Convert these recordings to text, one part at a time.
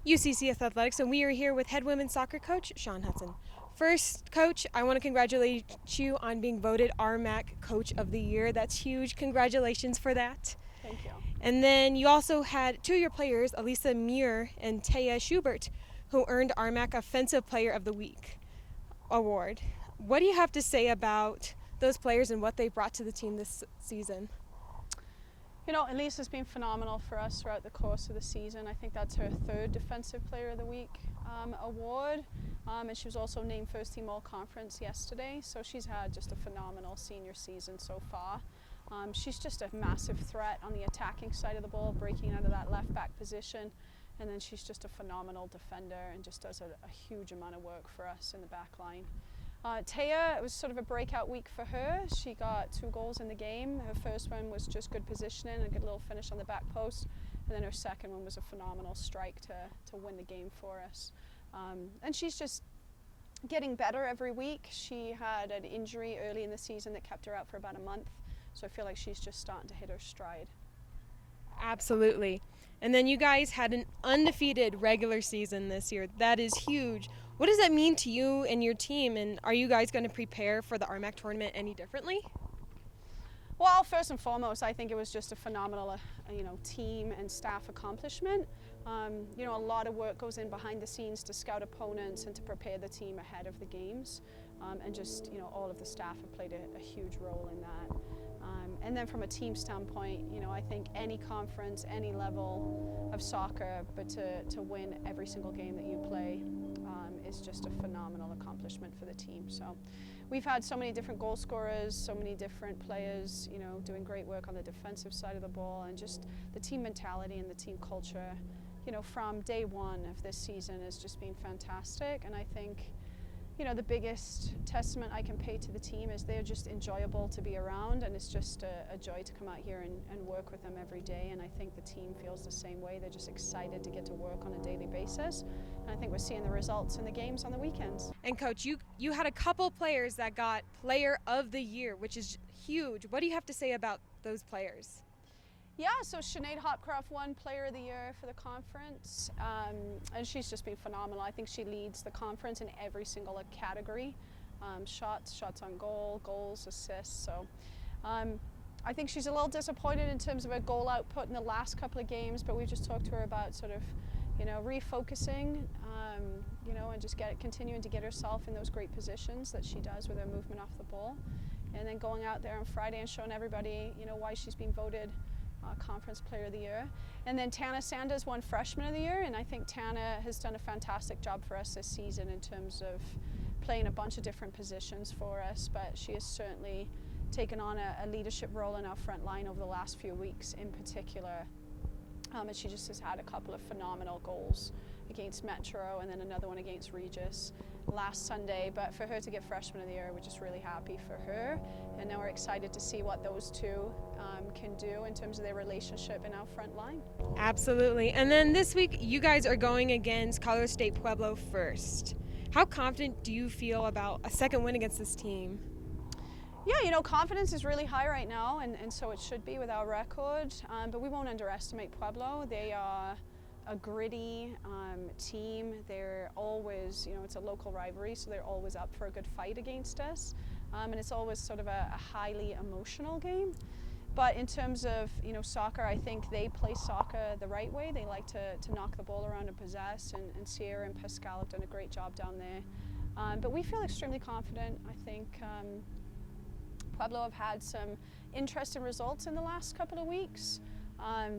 UCCS Athletics, and we are here with head women's soccer coach Sian Hudson. First, Coach, I want to congratulate you on being voted RMAC Coach of the Year. That's huge. Congratulations for that. Thank you. And then you also had two of your players, Elisa Muir and Taya Schubert, who earned RMAC Offensive Player of the Week award. What do you have to say about those players and what they brought to the team this season? You know, Elisa's been phenomenal for us throughout the course of the season. I think that's her third Defensive Player of the Week award. And she was also named First Team All-Conference yesterday. So she's had just a phenomenal senior season so far. She's just a massive threat on the attacking side of the ball, breaking out of that left back position. And then she's just a phenomenal defender and just does a huge amount of work for us in the back line. Taya, it was sort of a breakout week for her. She got 2 goals in the game. Her first one was just good positioning, a good little finish on the back post. And then her second one was a phenomenal strike to win the game for us. And she's just getting better every week. She had an injury early in the season that kept her out for about a month. So I feel like she's just starting to hit her stride. Absolutely. And then you guys had an undefeated regular season this year. That is huge. What does that mean to you and your team, and are you guys going to prepare for the RMAC tournament any differently? Well, first and foremost, I think it was just a phenomenal team and staff accomplishment. A lot of work goes in behind the scenes to scout opponents and to prepare the team ahead of the games. And just, all of the staff have played a huge role in that. And then from a team standpoint, I think any conference, any level of soccer, but to win every single game that you play is just a phenomenal accomplishment for the team. So we've had so many different goal scorers, so many different players, doing great work on the defensive side of the ball, and just the team mentality and the team culture, from day one of this season has just been fantastic. And I think the biggest testament I can pay to the team is they're just enjoyable to be around, and it's just a joy to come out here and work with them every day. And I think the team feels the same way. They're just excited to get to work on a daily basis. And I think we're seeing the results in the games on the weekends. And Coach, you had a couple players that got Player of the Year, which is huge. What do you have to say about those players? Yeah, so Sinead Hopcroft won Player of the Year for the conference, and she's just been phenomenal. I think she leads the conference in every single category, shots on goal, goals, assists. So I think she's a little disappointed in terms of her goal output in the last couple of games, but we've just talked to her about sort of, refocusing, and just continuing to get herself in those great positions that she does with her movement off the ball, and then going out there on Friday and showing everybody, why she's been voted Conference Player of the Year. And then Tana Sanders won Freshman of the Year, and I think Tana has done a fantastic job for us this season in terms of playing a bunch of different positions for us, but she has certainly taken on a leadership role in our front line over the last few weeks in particular. And she just has had a couple of phenomenal goals against Metro and then another one against Regis last Sunday. But for her to get Freshman of the Year, we're just really happy for her. And now we're excited to see what those two can do in terms of their relationship in our front line. Absolutely. And then this week, you guys are going against Colorado State Pueblo first. How confident do you feel about a second win against this team? Yeah, confidence is really high right now, and so it should be with our record. But we won't underestimate Pueblo. They are a gritty team. They're always, it's a local rivalry, so they're always up for a good fight against us. And it's always sort of a highly emotional game. But in terms of, soccer, I think they play soccer the right way. They like to knock the ball around and possess, and Sierra and Pascal have done a great job down there. But we feel extremely confident. I think Pueblo have had some interesting results in the last couple of weeks.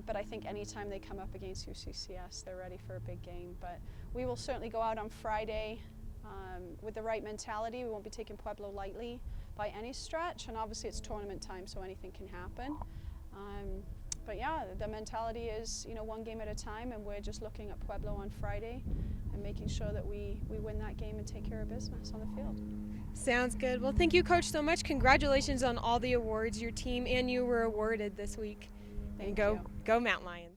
But I think anytime they come up against UCCS, they're ready for a big game. But we will certainly go out on Friday with the right mentality. We won't be taking Pueblo lightly by any stretch, and obviously it's tournament time, so anything can happen. But yeah, the mentality is, one game at a time, and we're just looking at Pueblo on Friday and making sure that we win that game and take care of business on the field. Sounds good. Well, thank you, Coach, so much. Congratulations on all the awards your team and you were awarded this week. Thank you. Go Mountain Lions.